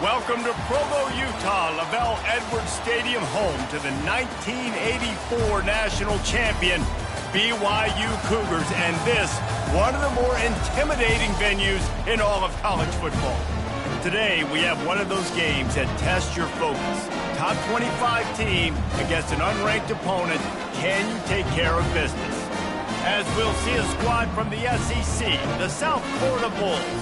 Welcome to Provo, Utah, Lavelle Edwards Stadium, home to the 1984 national champion BYU Cougars, and this, one of the more intimidating venues in all of college football. Today, we have one of those games that tests your focus. Top 25 team against an unranked opponent. Can you take care of business? As we'll see a squad from the SEC, the South Florida Bulls,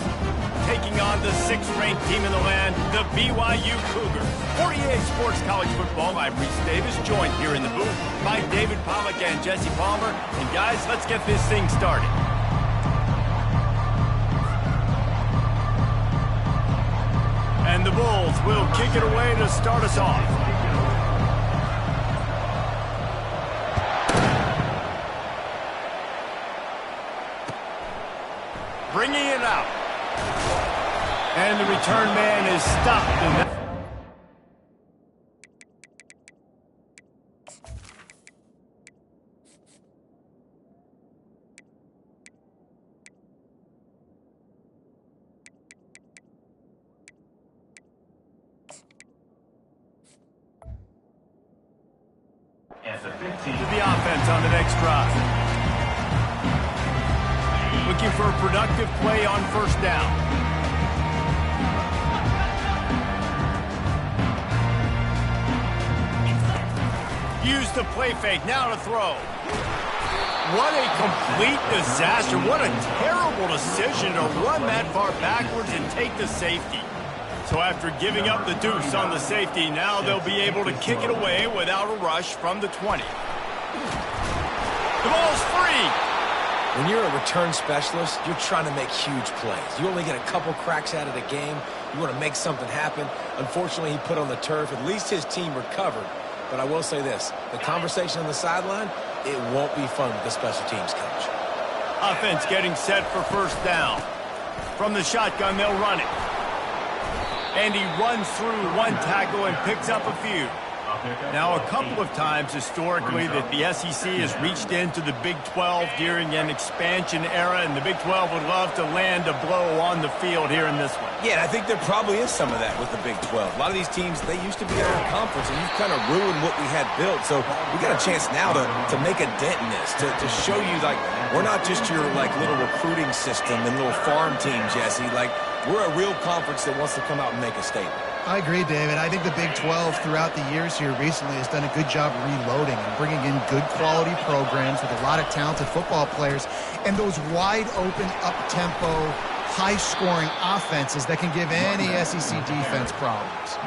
taking on the 6th-ranked team in the land, the BYU Cougars. For EA Sports College Football, I'm Reese Davis, joined here in the booth by David Pollack and Jesse Palmer. And guys, let's get this thing started. And the Bulls will kick it away to start us off. Bringing it out. And the return man is stopped. In that. To the offense on the next drive. Looking for a productive play on first down. Use the play fake, now to throw. What a complete disaster. What a terrible decision to run that far backwards and take the safety. So after giving up the deuce on the safety, now they'll be able to kick it away without a rush from the 20. The ball's free. When you're a return specialist, you're trying to make huge plays. You only get a couple cracks at it a game. You want to make something happen. Unfortunately, he put on the turf. At least his team recovered. But I will say this, the conversation on the sideline, it won't be fun with the special teams coach. Offense getting set for first down. From the shotgun, they'll run it. And he runs through one tackle and picks up a few. Now, a couple of times historically that the SEC has reached into the Big 12 during an expansion era, and the Big 12 would love to land a blow on the field here in this one. Yeah, and I think there probably is some of that with the Big 12. A lot of these teams, they used to be in our conference, and you've kind of ruined what we had built. So we got a chance now to make a dent in this, to show you, like, we're not just your, like, little recruiting system and little farm team, Jesse. Like, we're a real conference that wants to come out and make a statement. I agree, David. I think the Big 12 throughout the years here recently has done a good job reloading and bringing in good quality programs with a lot of talented football players and those wide open, up-tempo, high-scoring offenses that can give any SEC defense problems.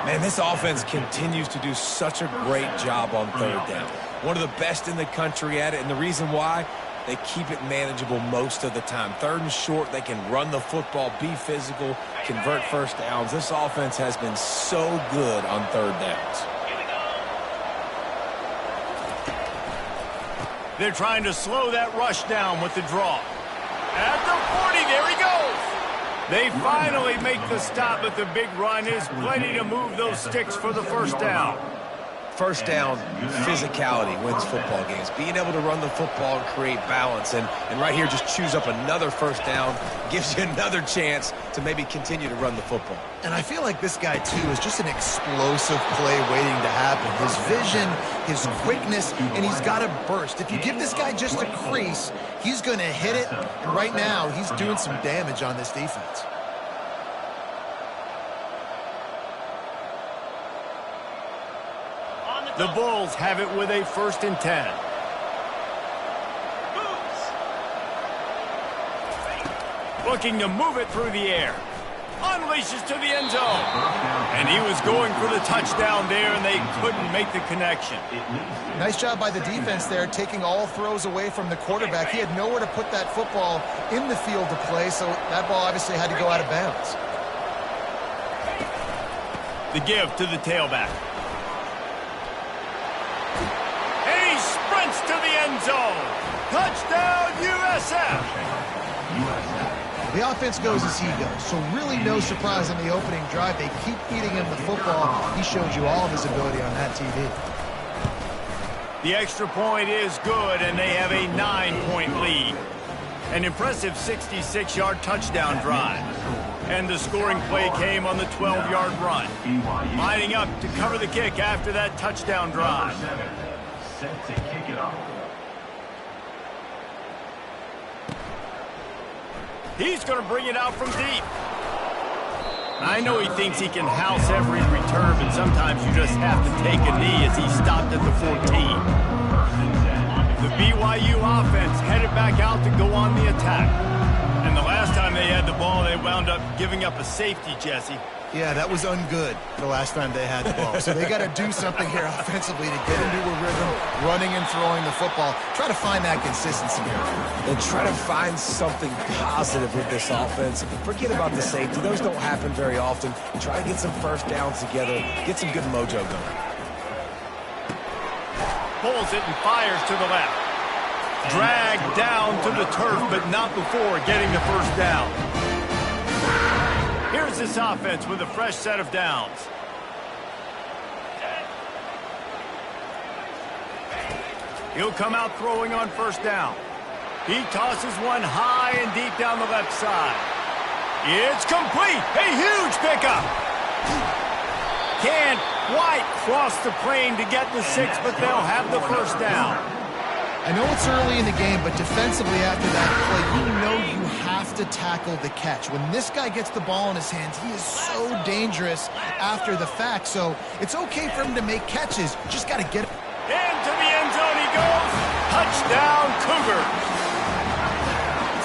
Man, this offense continues to do such a great job on third down. One of the best in the country at it, and the reason why, they keep it manageable most of the time. Third and short, they can run the football, be physical, convert first downs. This offense has been so good on third downs. They're trying to slow that rush down with the draw. At the 40, there he goes. They finally make the stop, but the big run is plenty to move those sticks for the first down. First down, physicality wins football games. Being able to run the football and create balance. And right here, just choose up another first down. Gives you another chance to maybe continue to run the football. And I feel like this guy, too, is just an explosive play waiting to happen. His vision, his quickness, and he's got a burst. If you give this guy just a crease, he's going to hit it. And right now, he's doing some damage on this defense. The Bulls have it with a 1st and 10. Looking to move it through the air. Unleashes to the end zone. And he was going for the touchdown there, and they couldn't make the connection. Nice job by the defense there, taking all throws away from the quarterback. He had nowhere to put that football in the field to play, so that ball obviously had to go out of bounds. The give to the tailback. To the end zone. Touchdown, USF. The offense goes as he goes, so really no surprise in the opening drive. They keep feeding him the football. He showed you all of his ability on that TV. The extra point is good, and they have a 9-point lead. An impressive 66-yard touchdown drive. And the scoring play came on the 12-yard run. Lining up to cover the kick after that touchdown drive. Set to kick it off. He's going to bring it out from deep. I know he thinks he can house every return, but sometimes you just have to take a knee as he stopped at the 14. The BYU offense headed back out to go on the attack. And the last time they had the ball, they wound up giving up a safety, Jesse. Yeah, that was ungood the last time they had the ball. So they got to do something here offensively to get into a rhythm, running and throwing the football. Try to find that consistency here. And try to find something positive with this offense. Forget about the safety. Those don't happen very often. Try to get some first downs together. Get some good mojo going. Pulls it and fires to the left. Dragged down to the turf, but not before getting the first down. Here's this offense with a fresh set of downs. He'll come out throwing on first down. He tosses one high and deep down the left side. It's complete. A huge pickup. Can't quite cross the plane to get the 6, but they'll have the first down. I know it's early in the game, but defensively after that play, you know you have to tackle the catch. When this guy gets the ball in his hands, he is so dangerous after the fact. So it's okay for him to make catches. Just got to get it. Into the end zone he goes. Touchdown, Cougars.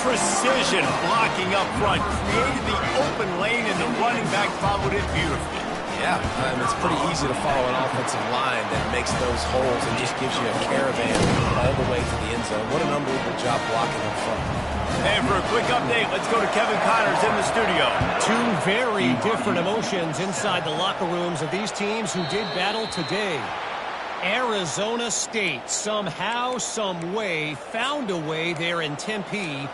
Precision blocking up front. Created the open lane, and the running back followed it beautifully. Yeah, it's pretty easy to follow an offensive line that makes those holes and just gives you a caravan all the way to the end zone. What an unbelievable job blocking in front. And for a quick update, let's go to Kevin Connors in the studio. Two very different emotions inside the locker rooms of these teams who did battle today. Arizona State somehow, some way, found a way there in Tempe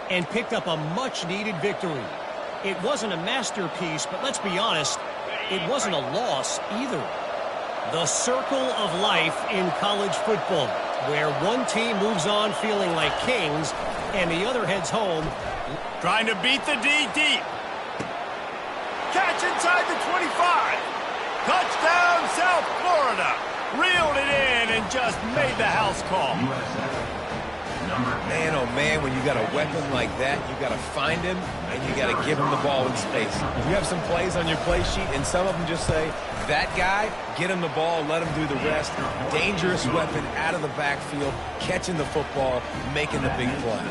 and picked up a much-needed victory. It wasn't a masterpiece, but let's be honest, it wasn't a loss either. The circle of life in college football, where one team moves on feeling like kings and the other heads home. Trying to beat the D deep. Catch inside the 25. Touchdown, South Florida. Reeled it in and just made the house call. Man, oh man, when you got a weapon like that, you got to find him and you got to give him the ball in space. If you have some plays on your play sheet and some of them just say, that guy, get him the ball, let him do the rest. Dangerous weapon out of the backfield, catching the football, making the big play.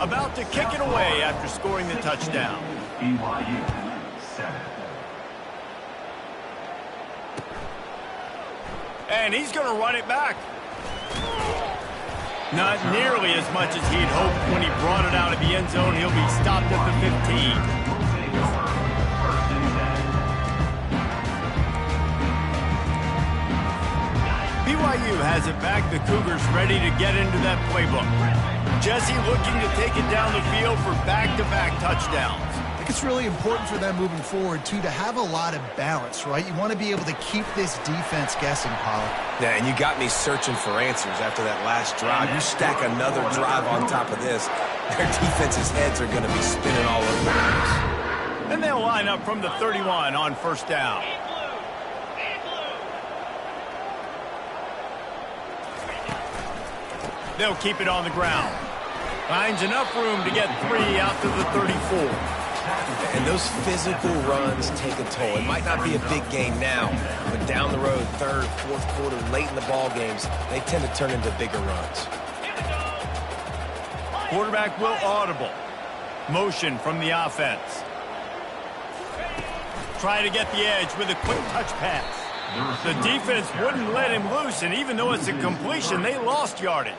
About to kick it away after scoring the touchdown. BYU 7. And he's going to run it back. Not nearly as much as he'd hoped when he brought it out of the end zone. He'll be stopped at the 15. BYU has it back. The Cougars ready to get into that playbook. Jesse looking to take it down the field for back-to-back touchdowns. I think it's really important for them moving forward, too, to have a lot of balance, right? You want to be able to keep this defense guessing, Pollock. Yeah, and you got me searching for answers after that last drive. You stack another drive on top of this, their defense's heads are going to be spinning all over the place. And they'll line up from the 31 on first down. They'll keep it on the ground. Finds enough room to get 3 out to the 34. And those physical runs take a toll. It might not be a big game now, but down the road, third, fourth quarter, late in the ball games, they tend to turn into bigger runs. Quarterback will audible. Motion from the offense. Try to get the edge with a quick touch pass. The defense wouldn't let him loose, and even though it's a completion, they lost yardage.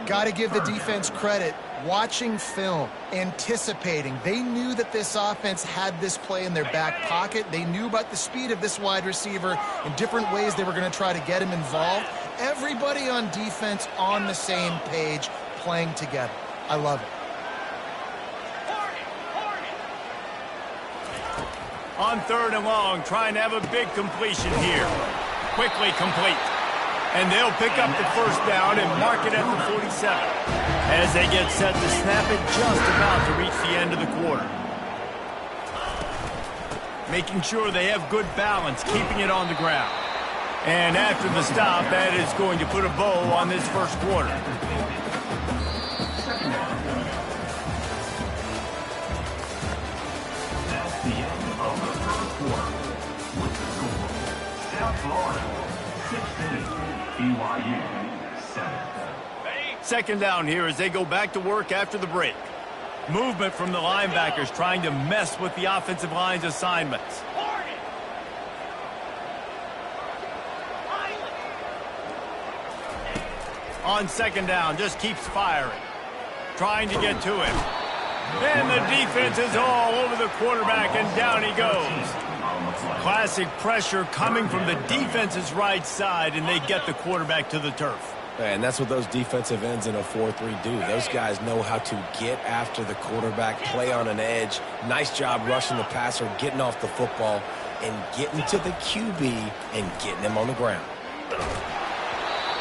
Got to give the defense credit. Watching film, anticipating. They knew that this offense had this play in their back pocket. They knew about the speed of this wide receiver and different ways they were going to try to get him involved. Everybody on defense on the same page, playing together. I love it. On third and long, trying to have a big completion here. Quickly complete. And they'll pick up the first down and mark it at the 47. As they get set to snap it just about to reach the end of the quarter. making sure they have good balance, keeping it on the ground. And after the stop, that is going to put a bow on this first quarter. That's the end of the first quarter. With the score, South Florida 16, BYU 7. Second down here as they go back to work after the break. Movement from the linebackers trying to mess with the offensive line's assignments. On second down, just keeps firing. Trying to get to him. And the defense is all over the quarterback, and down he goes. Classic pressure coming from the defense's right side, and they get the quarterback to the turf. And that's what those defensive ends in a 4-3 do. Those guys know how to get after the quarterback, play on an edge. Nice job rushing the passer, getting off the football, and getting to the QB and getting him on the ground.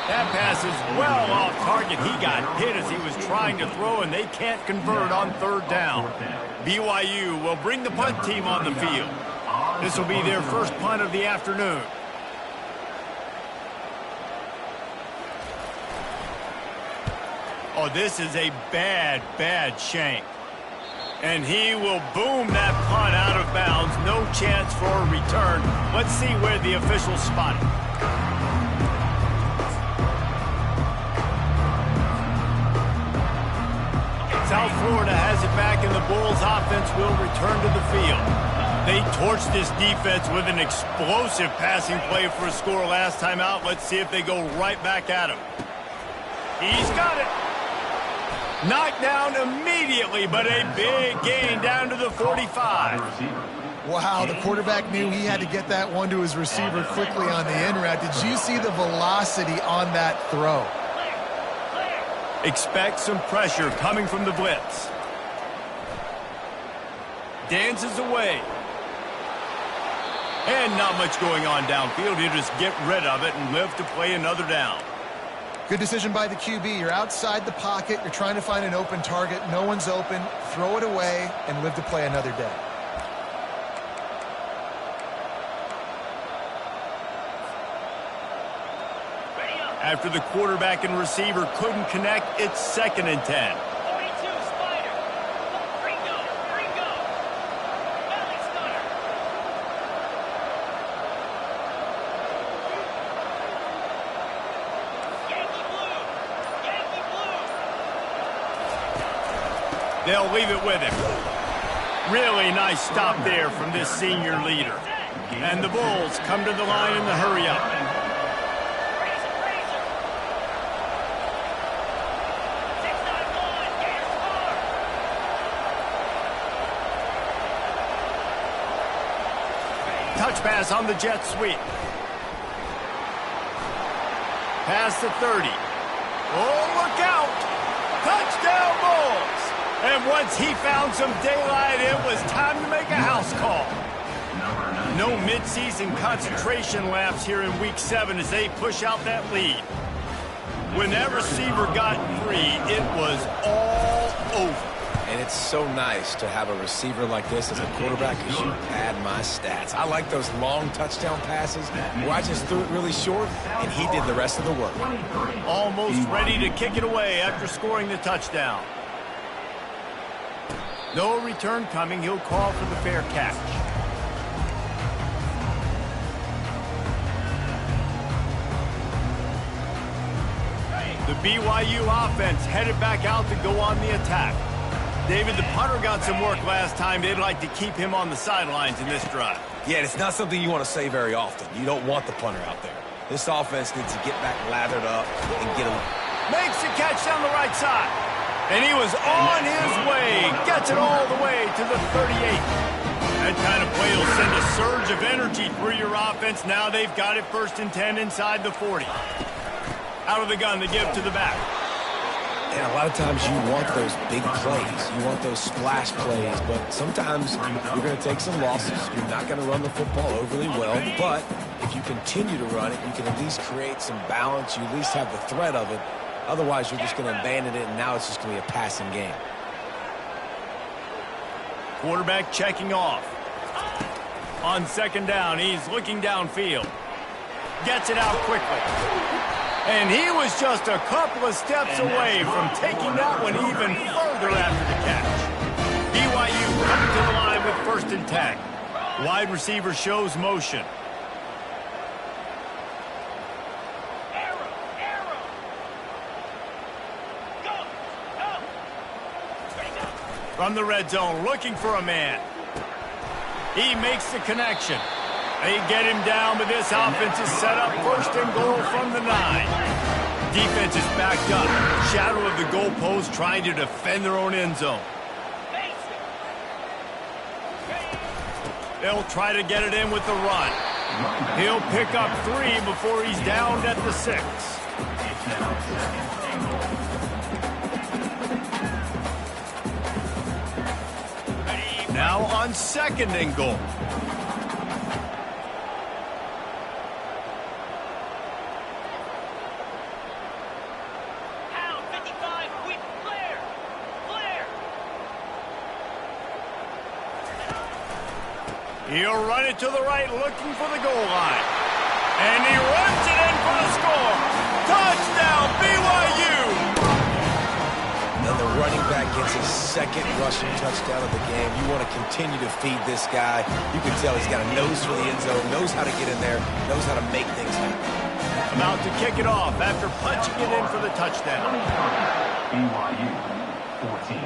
That pass is well off target. He got hit as he was trying to throw, and they can't convert on third down. BYU will bring the punt team on the field. This will be their first punt of the afternoon. Oh, this is a bad, bad shank. And he will boom that punt out of bounds. No chance for a return. Let's see where the officials spot it. South Florida has it back, and the Bulls offense will return to the field. They torched this defense with an explosive passing play for a score last time out. Let's see if they go right back at him. He's got it. Knocked down immediately, but a big gain down to the 45. Wow, the quarterback knew he had to get that one to his receiver quickly on the in route. Did you see the velocity on that throw? Expect some pressure coming from the blitz. Dances away. And not much going on downfield. He'll just get rid of it and live to play another down. Good decision by the QB. You're outside the pocket. You're trying to find an open target. No one's open. Throw it away and live to play another day. After the quarterback and receiver couldn't connect, it's 2nd and 10. They'll leave it with him. Really nice stop there from this senior leader. And the Bulls come to the line in the hurry-up. Touch pass on the jet sweep. Pass to 30. Oh, look out! Touchdown Bulls! And once he found some daylight, it was time to make a house call. No midseason concentration laps here in Week 7 as they push out that lead. When that receiver got free, it was all over. And it's so nice to have a receiver like this as a quarterback because you pad my stats. I like those long touchdown passes where I just threw it really short and he did the rest of the work. Almost ready to kick it away after scoring the touchdown. No return coming. He'll call for the fair catch. The BYU offense headed back out to go on the attack. David, the punter got some work last time. They'd like to keep him on the sidelines in this drive. Yeah, it's not something you want to say very often. You don't want the punter out there. This offense needs to get back lathered up and get him. Makes the catch down the right side. And he was on his way. Gets it all the way to the 38. That kind of play will send a surge of energy through your offense. Now they've got it 1st and 10 inside the 40. Out of the gun to give to the back. And a lot of times you want those big plays. You want those splash plays. But sometimes you're going to take some losses. You're not going to run the football overly well. But if you continue to run it, you can at least create some balance. You at least have the threat of it. Otherwise, you're just going to abandon it, and now it's just going to be a passing game. Quarterback checking off. On second down, he's looking downfield. Gets it out quickly. And he was just a couple of steps away from taking that one even further after the catch. BYU coming to the line with 1st and 10. Wide receiver shows motion. From the red zone, looking for a man. He makes the connection. They get him down, but this offense is set up 1st and goal from the 9. Defense is backed up. Shadow of the goalpost trying to defend their own end zone. They'll try to get it in with the run. He'll pick up 3 before he's downed at the 6. Now on 2nd and goal. He'll run it to the right, looking for the goal line. And he runs it in for the score. Touchdown, BYU! And the running back gets his 2nd rushing touchdown of the game. You want to continue to feed this guy. You can tell he's got a nose for the end zone, knows how to get in there, knows how to make things happen. About to kick it off after punching it in for the touchdown. BYU 14.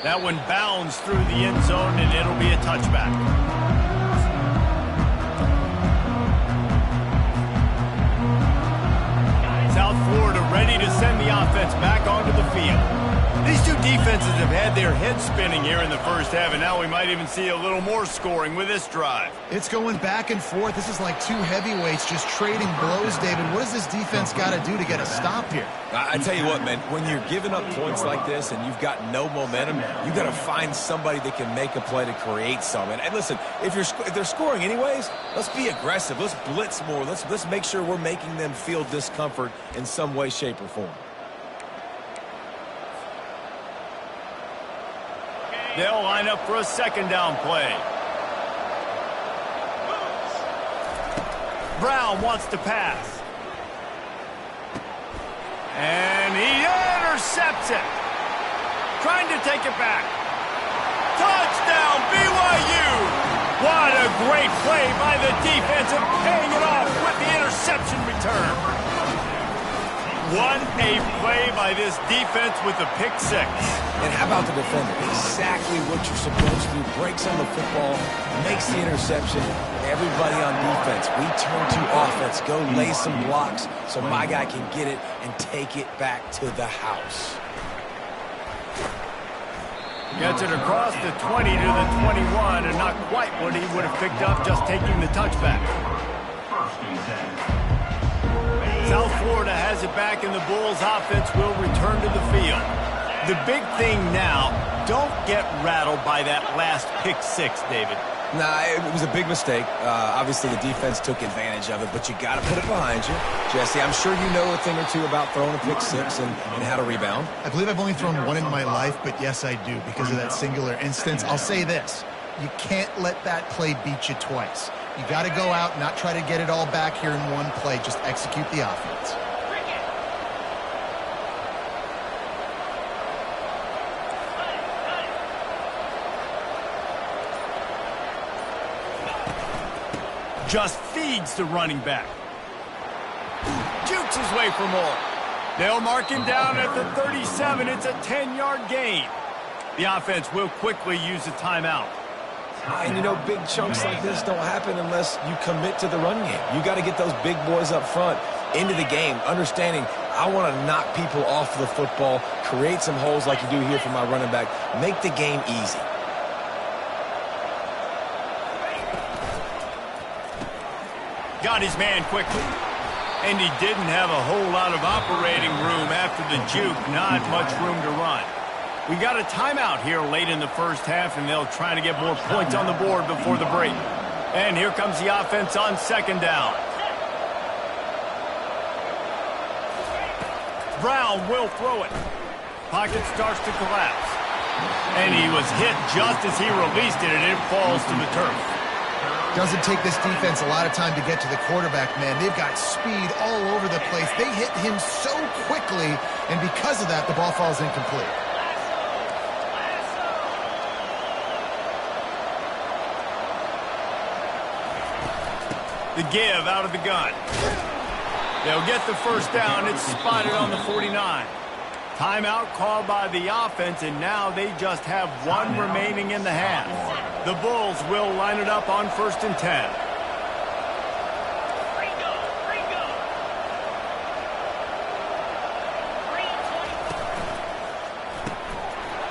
That one bounds through the end zone, and it'll be a touchback. South Florida ready to send the offense back onto the field. These two defenses have had their heads spinning here in the first half, and now we might even see a little more scoring with this drive. It's going back and forth. This is like 2 heavyweights just trading blows, David. What does this defense got to do to get a stop here? I tell you what, man, when you're giving up points like this and you've got no momentum, you got to find somebody that can make a play to create some. And listen, if they're scoring anyways, let's be aggressive. Let's blitz more. Let's make sure we're making them feel discomfort in some way, shape, or form. They'll line up for a 2nd down play. Brown wants to pass. And he intercepts it. Trying to take it back. Touchdown, BYU! What a great play by the defense and paying it off with the interception return. What a play by this defense with the pick 6. And how about the defender? Exactly what you're supposed to do. Breaks on the football, makes the interception. Everybody on defense, we turn to offense. Go lay some blocks so my guy can get it and take it back to the house. Gets it across the 20 to the 21, and not quite what he would have picked up just taking the touchback. South Florida has it back, and the Bulls offense will return to the field. The big thing now, don't get rattled by that last pick 6, David. Nah, it was a big mistake. Obviously, the defense took advantage of it, but you got to put it behind you. Jesse, I'm sure you know a thing or two about throwing a pick 6 and how to rebound. I believe I've only thrown one in my life, but yes, I do because of that singular instance. I'll say this. You can't let that play beat you twice. You got to go out, not try to get it all back here in one play. Just execute the offense. Just feeds the running back. Jukes his way for more. They'll mark him down at the 37. It's a 10-yard gain. The offense will quickly use a timeout. And, you know, big chunks like this don't happen unless you commit to the run game. You got to get those big boys up front into the game, understanding I want to knock people off the football, create some holes like you do here for my running back, make the game easy. Got his man quickly. And he didn't have a whole lot of operating room after the juke. Not much room to run. We got a timeout here late in the first half, and they'll try to get more points on the board before the break. And here comes the offense on 2nd down. Brown will throw it. Pocket starts to collapse. And he was hit just as he released it, and it falls to the turf. Doesn't take this defense a lot of time to get to the quarterback, man. They've got speed all over the place. They hit him so quickly, and because of that, the ball falls incomplete. The give out of the gun. They'll get the first down. It's spotted on the 49. Timeout called by the offense, and now they just have one remaining in the half. The Bulls will line it up on 1st and 10.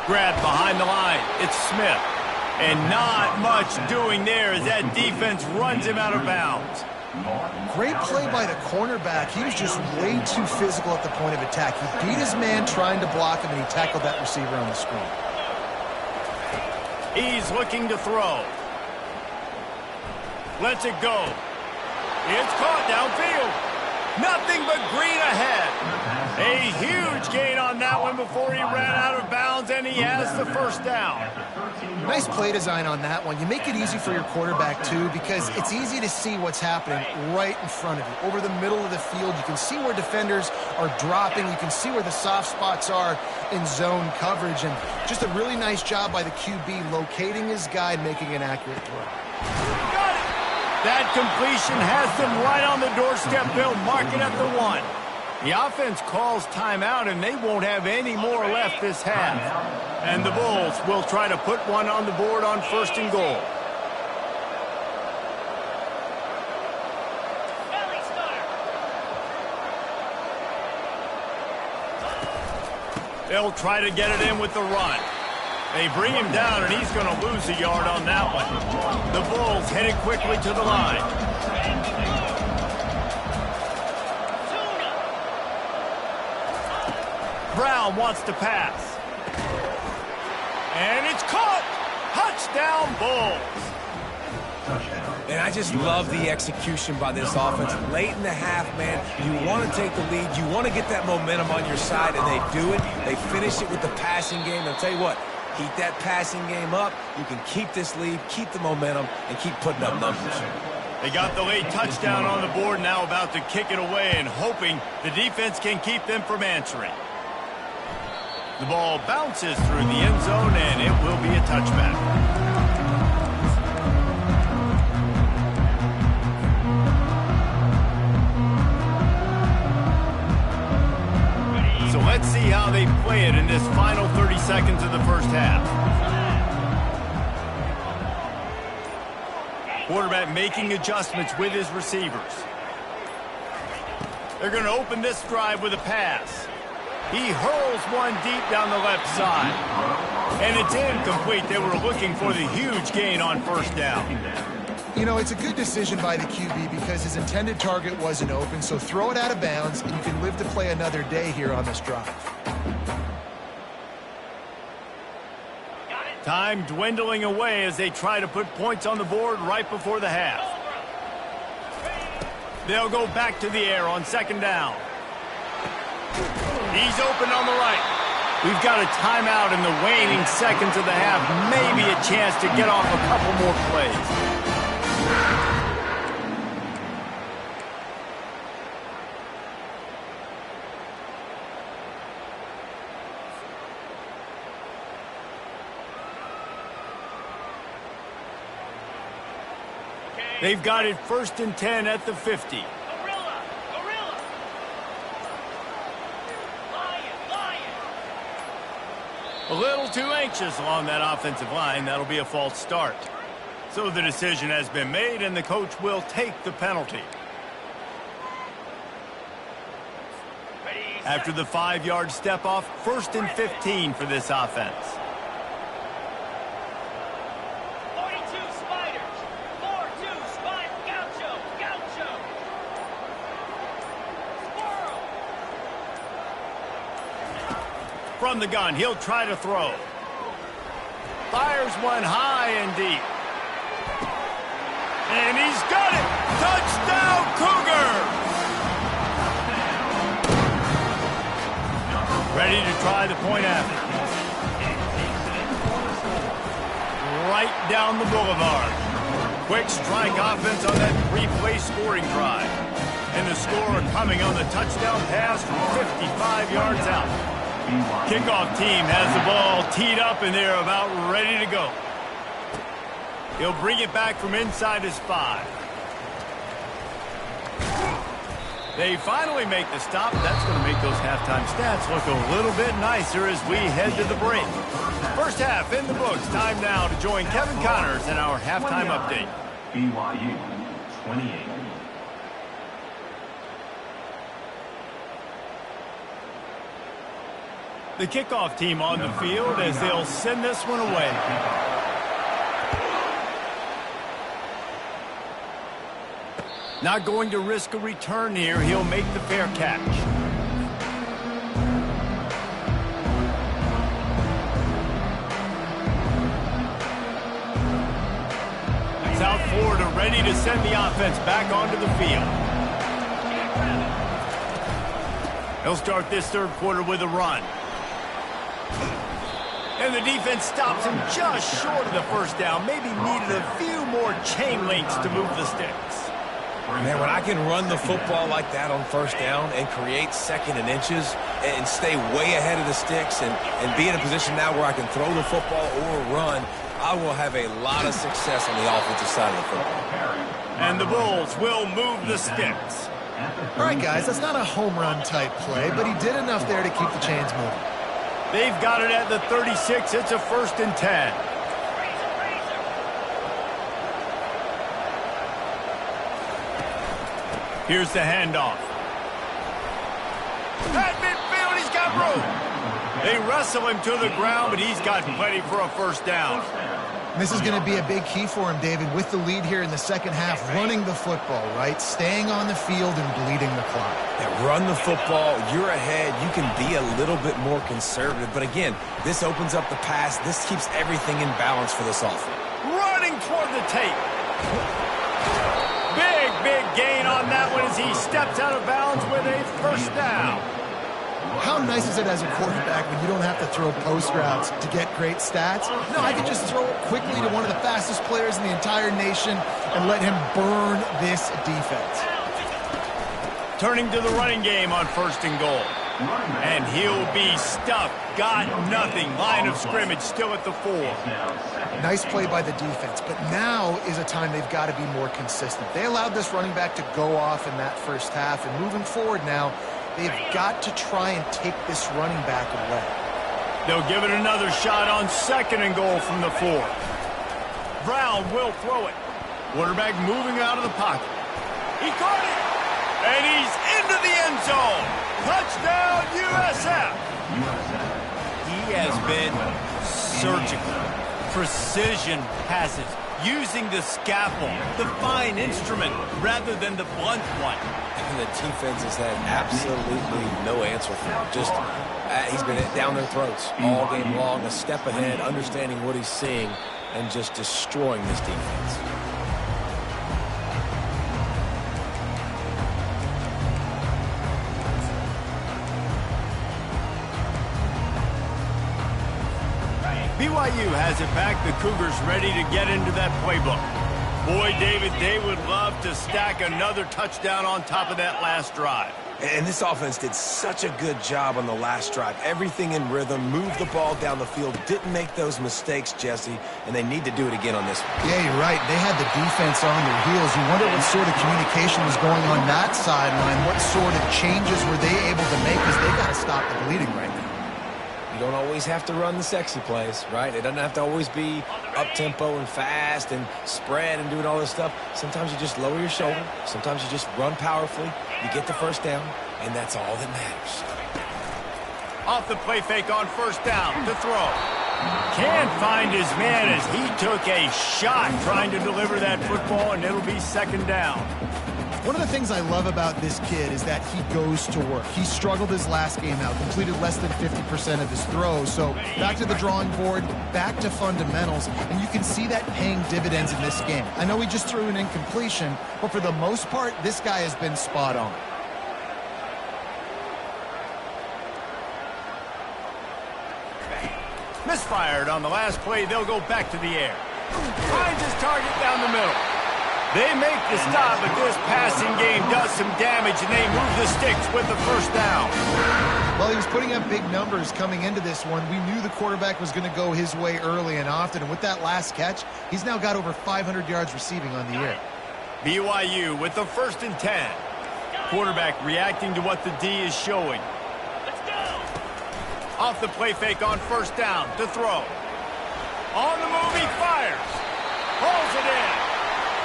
Grab behind the line. It's Smith. And not much doing there as that defense runs him out of bounds. Great play by the cornerback. He was just way too physical at the point of attack. He beat his man trying to block him, and he tackled that receiver on the screen. He's looking to throw. Lets it go. It's caught downfield. Nothing but green ahead. A huge gain on that one before he ran out of bounds, and he has the first down. Nice play design on that one. You make it easy for your quarterback, too, because it's easy to see what's happening right in front of you. Over the middle of the field, you can see where defenders are dropping. You can see where the soft spots are in zone coverage. And just a really nice job by the QB locating his guy and making an accurate throw. Got it! That completion has them right on the doorstep. They'll mark it at the 1. The offense calls timeout, and they won't have any more left this half. And the Bulls will try to put one on the board on 1st and goal. They'll try to get it in with the run. They bring him down, and he's going to lose a yard on that one. The Bulls headed quickly to the line. Brown wants to pass. And it's caught. Touchdown, Bulls. And I just love the execution by this offense. Late in the half, man, you want to take the lead. You want to get that momentum on your side, and they do it. They finish it with the passing game. I'll tell you what, keep that passing game up. You can keep this lead, keep the momentum, and keep putting up numbers. They got the late touchdown on the board, now about to kick it away and hoping the defense can keep them from answering. The ball bounces through the end zone, and it will be a touchback. So let's see how they play it in this final 30 seconds of the first half. Quarterback making adjustments with his receivers. They're going to open this drive with a pass. He hurls one deep down the left side. And it's incomplete. They were looking for the huge gain on first down. You know, it's a good decision by the QB because his intended target wasn't open, so throw it out of bounds, and you can live to play another day here on this drive. Time dwindling away as they try to put points on the board right before the half. They'll go back to the air on second down. He's open on the right. We've got a timeout in the waning seconds of the half. Maybe a chance to get off a couple more plays. They've got it 1st and 10 at the 50. A little too anxious along that offensive line. That'll be a false start. So the decision has been made, and the coach will take the penalty. After the 5-yard step off, 1st and 15 for this offense. 42 Spiders. 4-2 Spiders. Gaucho. Gaucho. Squirrel. From the gun, he'll try to throw. Fires one high and deep. And he's got it! Touchdown, Cougar! Ready to try the point after. down the boulevard. Quick strike offense on that three-play scoring drive. And the score coming on the touchdown pass from 55 yards out. Kickoff team has the ball teed up and they're about ready to go. He'll bring it back from inside his 5. They finally make the stop. That's going to make those halftime stats look a little bit nicer as we head to the break. First half in the books. Time now to join Kevin Connors in our halftime update. BYU 28. The kickoff team on the field as they'll send this one away. Not going to risk a return here. He'll make the fair catch. South Florida ready to send the offense back onto the field. He'll start this third quarter with a run. And the defense stops him just short of the first down. Maybe needed a few more chain links to move the sticks. Man, when I can run the football like that on first down and create second and inches and stay way ahead of the sticks and be in a position now where I can throw the football or run, I will have a lot of success on the offensive side of the football. And the Bulls will move the sticks. All right, guys, that's not a home run type play, but he did enough there to keep the chains moving. They've got it at the 36. It's a 1st and 10. Here's the handoff. At midfield, he's got room. They wrestle him to the ground, but he's got plenty for a first down. This is going to be a big key for him, David, with the lead here in the second half, running the football, right? Staying on the field and bleeding the clock. Yeah, run the football. You're ahead. You can be a little bit more conservative. But again, this opens up the pass. This keeps everything in balance for this offense. Running toward the tape. Big gain on that one as he steps out of bounds with a first down. How nice is it as a quarterback when you don't have to throw post routes to get great stats? No, I can just throw it quickly to one of the fastest players in the entire nation and let him burn this defense. Turning to the running game on 1st and goal. And he'll be stuffed. Got nothing. Line of scrimmage still at the 4. Nice play by the defense, but now is a time they've got to be more consistent. They allowed this running back to go off in that first half, and moving forward now, they've got to try and take this running back away. They'll give it another shot on 2nd and goal from the 4. Brown will throw it. Quarterback moving out of the pocket. He caught it! And he's into the end zone. Touchdown, USF. He has been surgical. Precision passes. Using the scalpel, the fine instrument, rather than the blunt one. And the defense has had absolutely no answer for him. Just, he's been down their throats all game long, a step ahead, understanding what he's seeing, and just destroying this defense. BYU has it back. The Cougars ready to get into that playbook. Boy, David, they would love to stack another touchdown on top of that last drive. And this offense did such a good job on the last drive. Everything in rhythm, moved the ball down the field, didn't make those mistakes, Jesse, and they need to do it again on this one. Yeah, you're right. They had the defense on their heels. You wonder what sort of communication was going on that sideline. What sort of changes were they able to make because they got to stop the bleeding right now. You don't always have to run the sexy plays, right? It doesn't have to always be up-tempo and fast and spread and doing all this stuff. Sometimes you just lower your shoulder. Sometimes you just run powerfully. You get the first down, and that's all that matters. Off the play fake on 1st down to throw. Can't find his man as he took a shot trying to deliver that football, and it'll be 2nd down. One of the things I love about this kid is that he goes to work. He struggled his last game out, completed less than 50% of his throws. So back to the drawing board, back to fundamentals, and you can see that paying dividends in this game. I know he just threw an incompletion, but for the most part, this guy has been spot on. Misfired on the last play. They'll go back to the air. Finds his target down the middle. They make the stop, but this passing game does some damage, and they move the sticks with the first down. Well, he was putting up big numbers coming into this one. We knew the quarterback was going to go his way early and often, and with that last catch, he's now got over 500 yards receiving on the year. BYU with the 1st and 10. Quarterback reacting to what the D is showing. Let's go. Off the play fake on 1st down to throw. On the move, he fires. Pulls it in.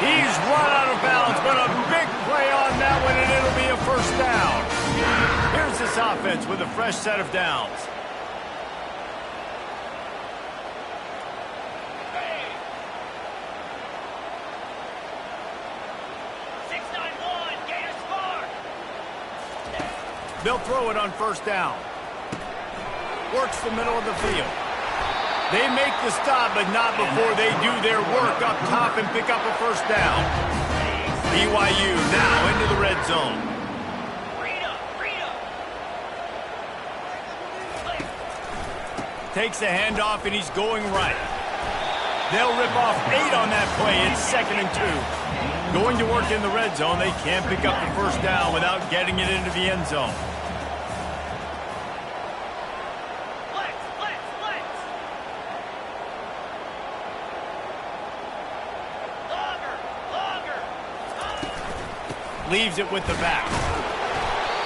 He's run out of bounds, but a big play on that one, and it'll be a 1st down. Here's this offense with a fresh set of downs. Hey. 6-9-1. Gator score. They'll throw it on 1st down. Works the middle of the field. They make the stop, but not before they do their work up top and pick up a 1st down. BYU now into the red zone. Takes the handoff, and he's going right. They'll rip off 8 on that play. It's 2nd and 2. Going to work in the red zone. They can't pick up the 1st down without getting it into the end zone. Leaves it with the back.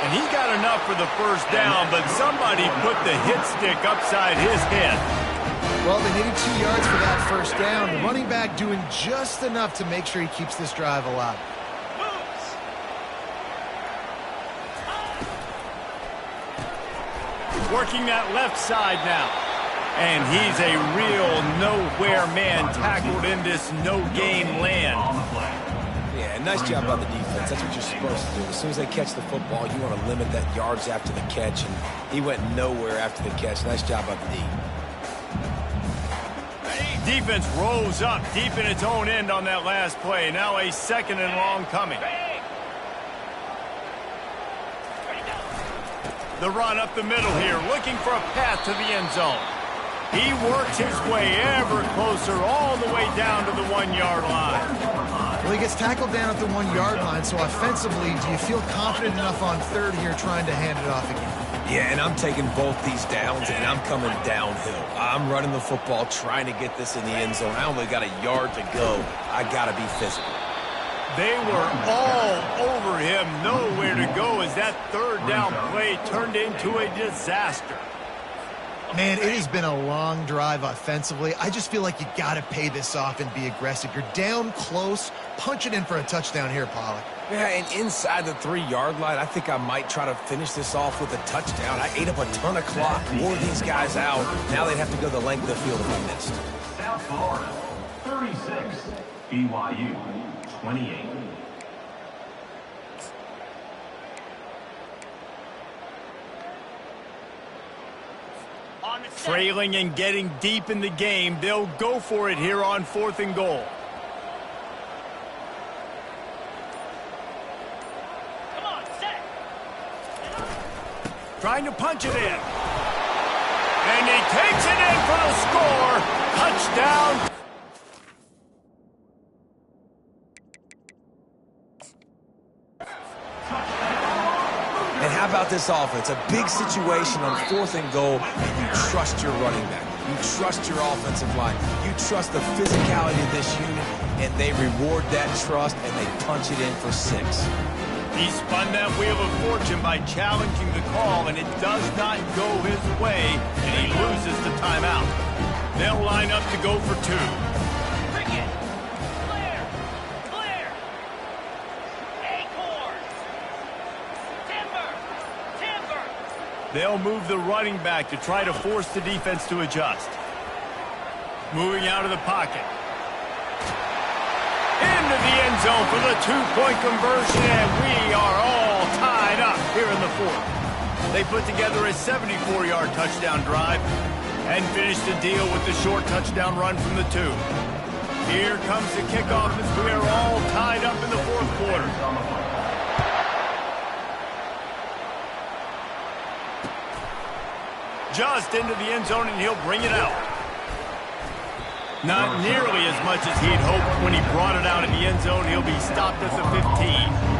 And he got enough for the 1st down, but somebody put the hit stick upside his head. Well, they needed 2 yards for that 1st down. The running back doing just enough to make sure he keeps this drive alive. Working that left side now. And he's a real nowhere man tackled in this no-game land. Yeah, nice job by the defense. That's what you're supposed to do. As soon as they catch the football, you want to limit that yards after the catch, and he went nowhere after the catch. Nice job by the D. Defense rose up deep in its own end on that last play. Now a 2nd and long coming. The run up the middle here, looking for a path to the end zone. He works his way ever closer all the way down to the 1-yard line. Well, he gets tackled down at the 1-yard line, so offensively, do you feel confident enough on 3rd here trying to hand it off again? Yeah, and I'm taking both these downs, and I'm coming downhill. I'm running the football, trying to get this in the end zone. I only got a yard to go. I got to be physical. They were all over him, nowhere to go as that 3rd down play turned into a disaster. Man, it has been a long drive offensively. I just feel like you got to pay this off and be aggressive. You're down close. Punch it in for a touchdown here, Pollock. Yeah, and inside the 3-yard line, I think I might try to finish this off with a touchdown. I ate up a ton of clock, wore these guys out. Now they'd have to go the length of the field if I missed. South Florida, 36. BYU, 28. Trailing and getting deep in the game, they'll go for it here on 4th and goal. Come on, set. Trying to punch it in. And he takes it in for the score. Touchdown. And how about this offense? A big situation on 4th and goal, and you trust your running back. You trust your offensive line. You trust the physicality of this unit, and they reward that trust, and they punch it in for 6. He spun that wheel of fortune by challenging the call, and it does not go his way, and he loses the timeout. They'll line up to go for 2. Bring it. Clear. Clear. Acorn. Timber. Timber. They'll move the running back to try to force the defense to adjust. Moving out of the pocket. Into the end zone for the 2-point conversion, and we are all tied up here in the 4th. They put together a 74-yard touchdown drive and finish the deal with the short touchdown run from the 2. Here comes the kickoff as we are all tied up in the 4th quarter. Just into the end zone, and he'll bring it out. Not nearly as much as he'd hoped when he brought it out in the end zone. He'll be stopped at the 15.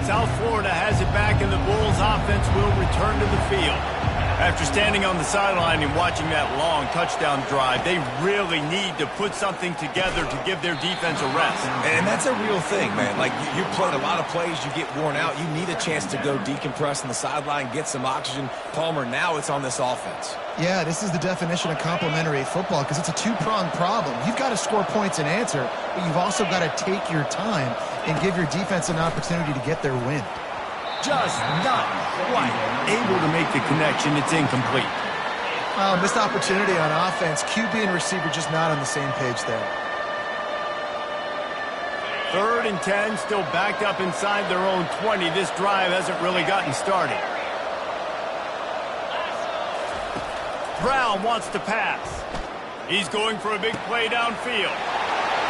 South Florida has it back, and the Bulls offense will return to the field. After standing on the sideline and watching that long touchdown drive, they really need to put something together to give their defense a rest. And that's a real thing, man. Like, you played a lot of plays, you get worn out. You need a chance to go decompress on the sideline, get some oxygen. Palmer, now it's on this offense. Yeah, this is the definition of complementary football because it's a two-pronged problem. You've got to score points and answer, but you've also got to take your time and give your defense an opportunity to get their win. Just not quite able to make the connection. It's incomplete. Missed opportunity on offense. QB and receiver just not on the same page there. 3rd and 10, still backed up inside their own 20. This drive hasn't really gotten started. Brown wants to pass. He's going for a big play downfield.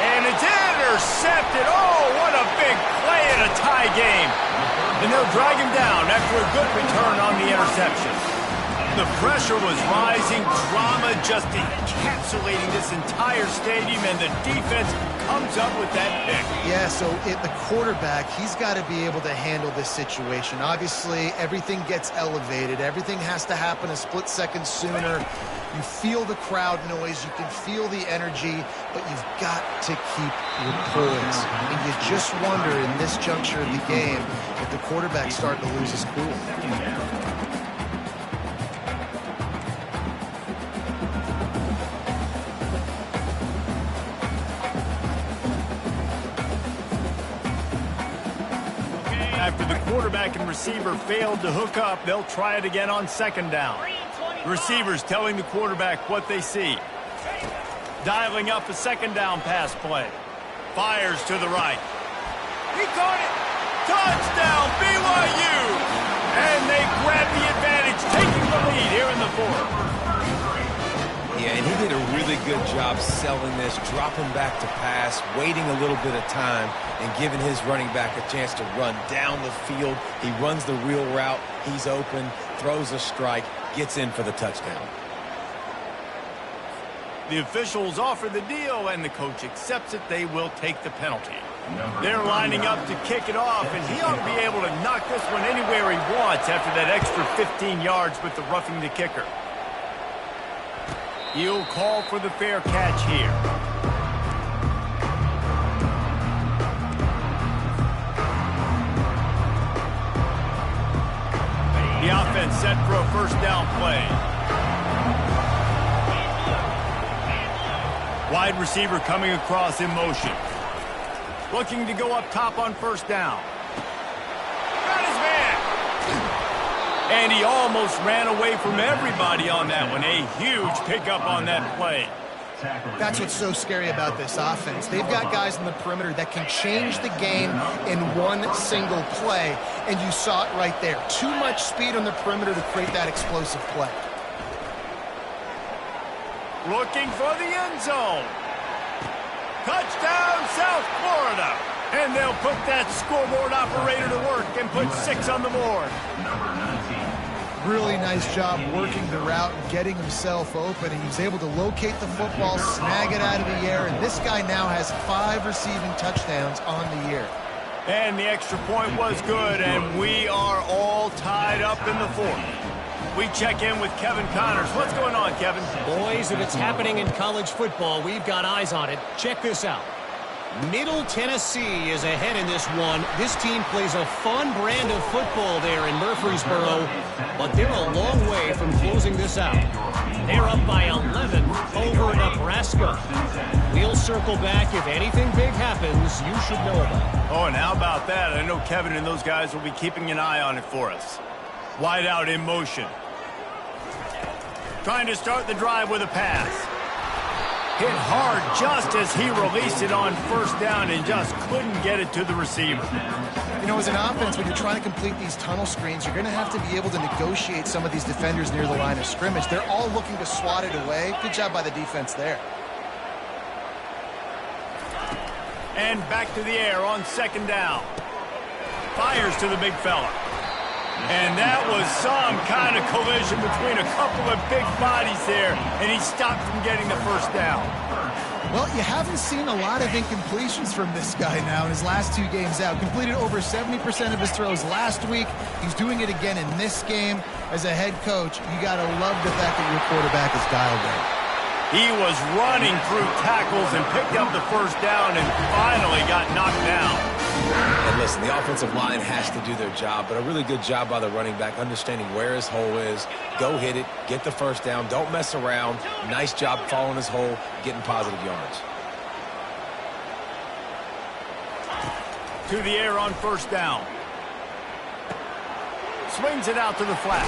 And it's intercepted. Oh, what a big play in a tie game. And they'll drag him down after a good return on the interception. The pressure was rising, drama just encapsulating this entire stadium, and the defense comes up with that pick. Yeah, so the quarterback, he's got to be able to handle this situation. Obviously, everything gets elevated. Everything has to happen a split second sooner. You feel the crowd noise. You can feel the energy, but you've got to keep your poise. And you just wonder in this juncture of the game if the quarterback's starting to lose his cool. After the quarterback and receiver failed to hook up, they'll try it again on 2nd down. Receivers telling the quarterback what they see. Dialing up a 2nd down pass play. Fires to the right. He caught it. Touchdown, BYU! And they grab the advantage, taking the lead here in the 4th. Yeah, and he did a really good job selling this, dropping back to pass, waiting a little bit of time, and giving his running back a chance to run down the field. He runs the real route. He's open, throws a strike, gets in for the touchdown. The officials offer the deal, and the coach accepts it. They will take the penalty. They're lining up to kick it off, and he ought to be able to knock this one anywhere he wants after that extra 15 yards with the roughing the kicker. He'll call for the fair catch here. The offense set for a 1st down play. Wide receiver coming across in motion. Looking to go up top on 1st down. Got his man. And he almost ran away from everybody on that one. A huge pickup on that play. That's what's so scary about this offense. They've got guys in the perimeter that can change the game in one single play, and you saw it right there. Too much speed on the perimeter to create that explosive play. Looking for the end zone. Touchdown, South Florida. And they'll put that scoreboard operator to work and put 6 on the board. Really nice job working the route and getting himself open. And he was able to locate the football, snag it out of the air, and this guy now has 5 receiving touchdowns on the year. And the extra point was good, and we are all tied up in the 4th. We check in with Kevin Connors. What's going on, Kevin? Boys, if it's happening in college football, we've got eyes on it. Check this out. Middle Tennessee is ahead in this one. This team plays a fun brand of football there in Murfreesboro, but they're a long way from closing this out. They're up by 11 over Nebraska. We'll circle back. If anything big happens, you should know about it. Oh, and how about that? I know Kevin and those guys will be keeping an eye on it for us. Wide out in motion. Trying to start the drive with a pass. Hit hard just as he released it on 1st down and just couldn't get it to the receiver. You know, as an offense, when you're trying to complete these tunnel screens, you're going to have to be able to negotiate some of these defenders near the line of scrimmage. They're all looking to swat it away. Good job by the defense there. And back to the air on 2nd down. Fires to the big fella. And that was some kind of collision between a couple of big bodies there, and he stopped from getting the first down. Well, you haven't seen a lot of incompletions from this guy now in his last 2 games out. Completed over 70% of his throws last week. He's doing it again in this game. As a head coach, you got to love the fact that your quarterback is dialed in. He was running through tackles and picked up the first down and finally got knocked down. And listen, the offensive line has to do their job, but a really good job by the running back understanding where his hole is. Go hit it, get the first down, don't mess around. Nice job following his hole, getting positive yards. To the air on first down. Swings it out to the flat.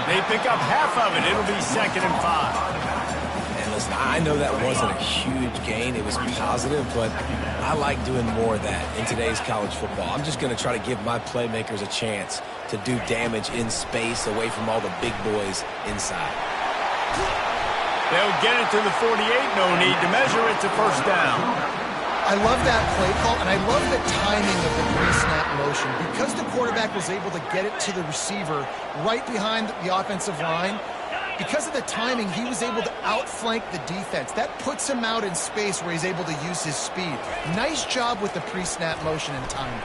They pick up half of it. It'll be 2nd and 5. And listen, I know that wasn't a huge gain. It was positive, but I like doing more of that in today's college football. I'm just going to try to give my playmakers a chance to do damage in space away from all the big boys inside. They'll get it to the 48. No need to measure it to first down. I love that play call, and I love the timing of the pre-snap motion. Because the quarterback was able to get it to the receiver right behind the offensive line, because of the timing, he was able to outflank the defense. That puts him out in space where he's able to use his speed. Nice job with the pre-snap motion and timing.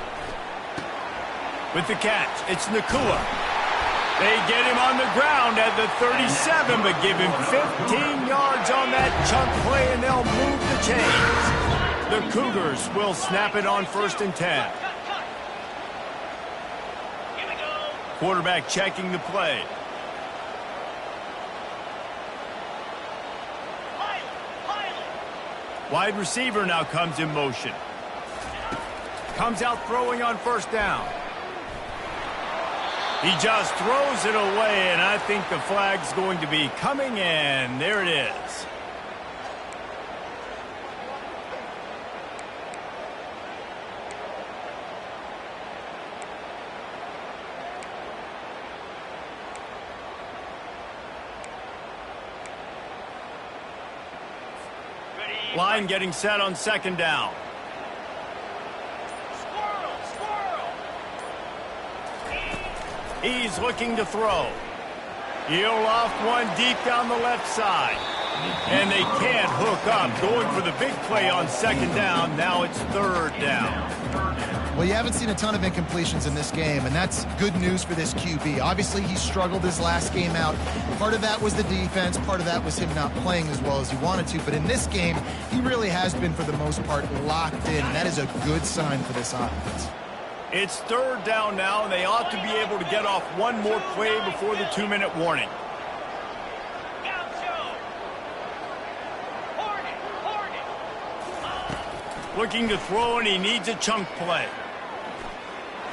With the catch, it's Nakua. They get him on the ground at the 37, but give him 15 yards on that chunk play, and they'll move the chains. The Cougars will snap it on 1st and 10. Quarterback checking the play. Wide receiver now comes in motion. Comes out throwing on first down. He just throws it away, and I think the flag's going to be coming in. There it is. Line getting set on 2nd down. He's looking to throw. He'll loft one deep down the left side. And they can't hook up. Going for the big play on 2nd down. Now it's 3rd down. Well, you haven't seen a ton of incompletions in this game, and that's good news for this QB. Obviously, he struggled his last game out. Part of that was the defense. Part of that was him not playing as well as he wanted to. But in this game, he really has been, for the most part, locked in, and that is a good sign for this offense. It's 3rd down now, and they ought to be able to get off one more play before the 2-minute warning. Looking to throw, and he needs a chunk play.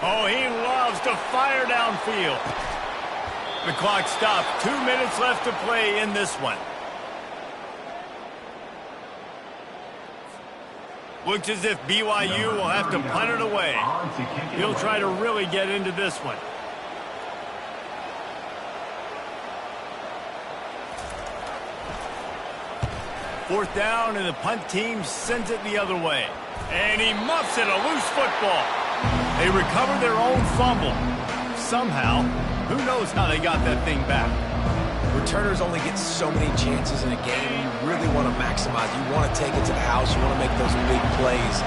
Oh, he loves to fire downfield. The clock stopped. 2 minutes left to play in this one. Looks as if BYU will have to punt it away. He'll try to really get into this one. Fourth down, and the punt team sends it the other way. And he muffs it, a loose football. They recover their own fumble. Somehow, who knows how they got that thing back. Returners only get so many chances in a game. You really want to maximize. You want to take it to the house. You want to make those big plays.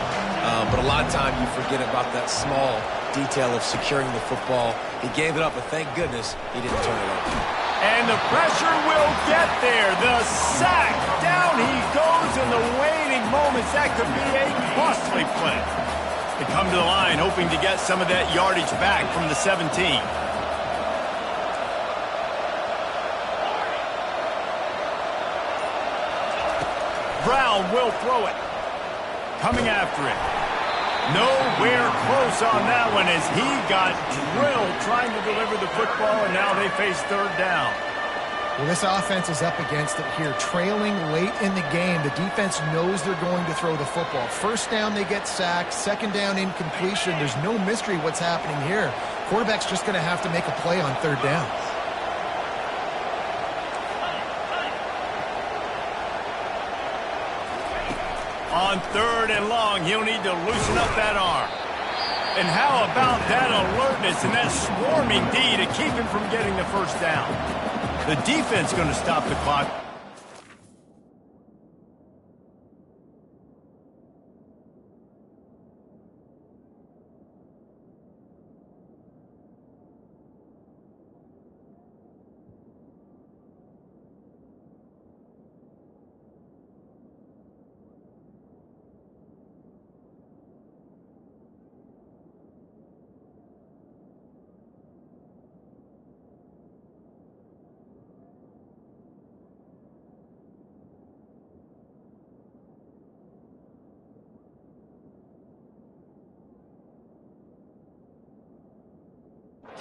But a lot of time you forget about that small detail of securing the football. He gave it up, but thank goodness he didn't turn it over. And the pressure will get there. The sack. Down he goes in the waiting moments. That could be a costly play. They come to the line hoping to get some of that yardage back from the 17. Brown will throw it. Coming after it. Nowhere close on that one as he got drilled trying to deliver the football, and now they face 3rd down. Well, this offense is up against it here. Trailing late in the game, the defense knows they're going to throw the football. First down, they get sacked. 2nd down, incompletion. There's no mystery what's happening here. Quarterback's just going to have to make a play on 3rd down. On 3rd and long, he'll need to loosen up that arm. And how about that alertness and that swarming D to keep him from getting the first down? The defense going to stop the clock.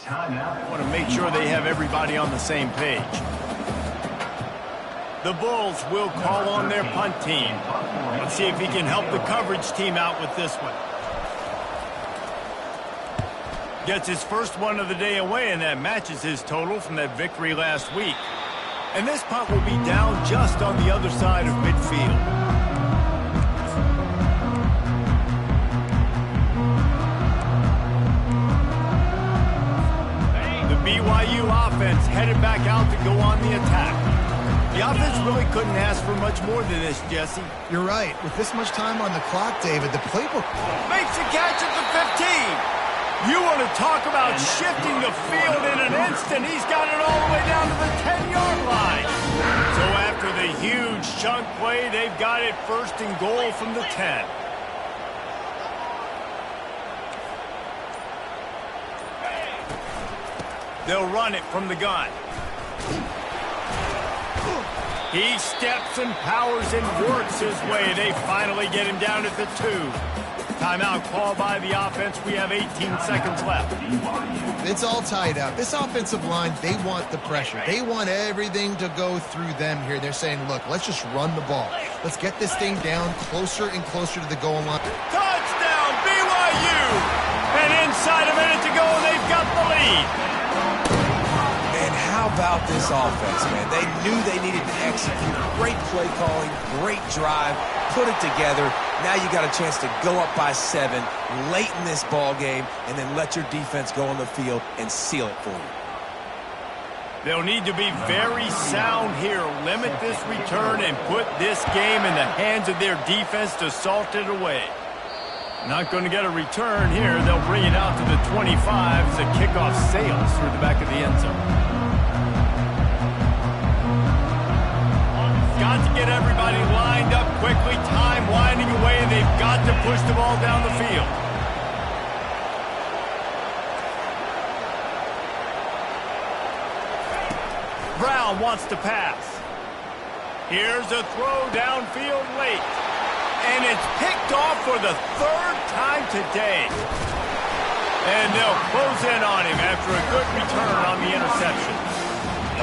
Timeout. I want to make sure they have everybody on the same page. The Bulls will call on their punt team. Let's see if he can help the coverage team out with this one. Gets his first one of the day away, and that matches his total from that victory last week. And this punt will be down just on the other side of midfield. BYU offense headed back out to go on the attack. The offense really couldn't ask for much more than this, Jesse. You're right. With this much time on the clock, David, the playbook... Makes the catch at the 15. You want to talk about shifting the field in an instant. He's got it all the way down to the 10-yard line. So after the huge chunk play, they've got it first and goal from the 10. They'll run it from the gun. He steps and powers and works his way. They finally get him down at the 2. Timeout called by the offense. We have 18 seconds left. It's all tied up. This offensive line, they want the pressure. They want everything to go through them here. They're saying, look, let's just run the ball. Let's get this thing down closer and closer to the goal line. Touchdown, BYU! And inside a minute to go, they've got the lead. And how about this offense, man? They knew they needed to execute. Great play calling, great drive, put it together. Now you got a chance to go up by 7 late in this ball game and then let your defense go on the field and seal it for you. They'll need to be very sound here. Limit this return and put this game in the hands of their defense to salt it away. Not going to get a return here. They'll bring it out to the 25 as the kickoff sails through the back of the end zone. Got to get everybody lined up quickly. Time winding away. They've got to push the ball down the field. Brown wants to pass. Here's a throw downfield late. And it's picked off for the 3rd time today. And they'll close in on him after a good return on the interception.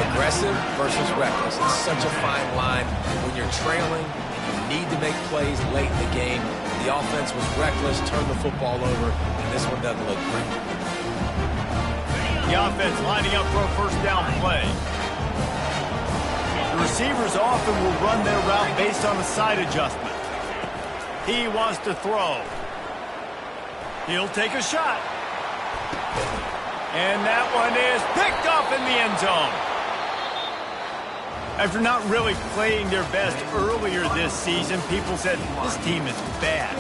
Aggressive versus reckless. It's such a fine line when you're trailing and you need to make plays late in the game. The offense was reckless, turned the football over, and this one doesn't look great. The offense lining up for a first down play. The receivers often will run their route based on a side adjustment. He wants to throw. He'll take a shot. And that one is picked up in the end zone. After not really playing their best earlier this season, people said, this team is bad.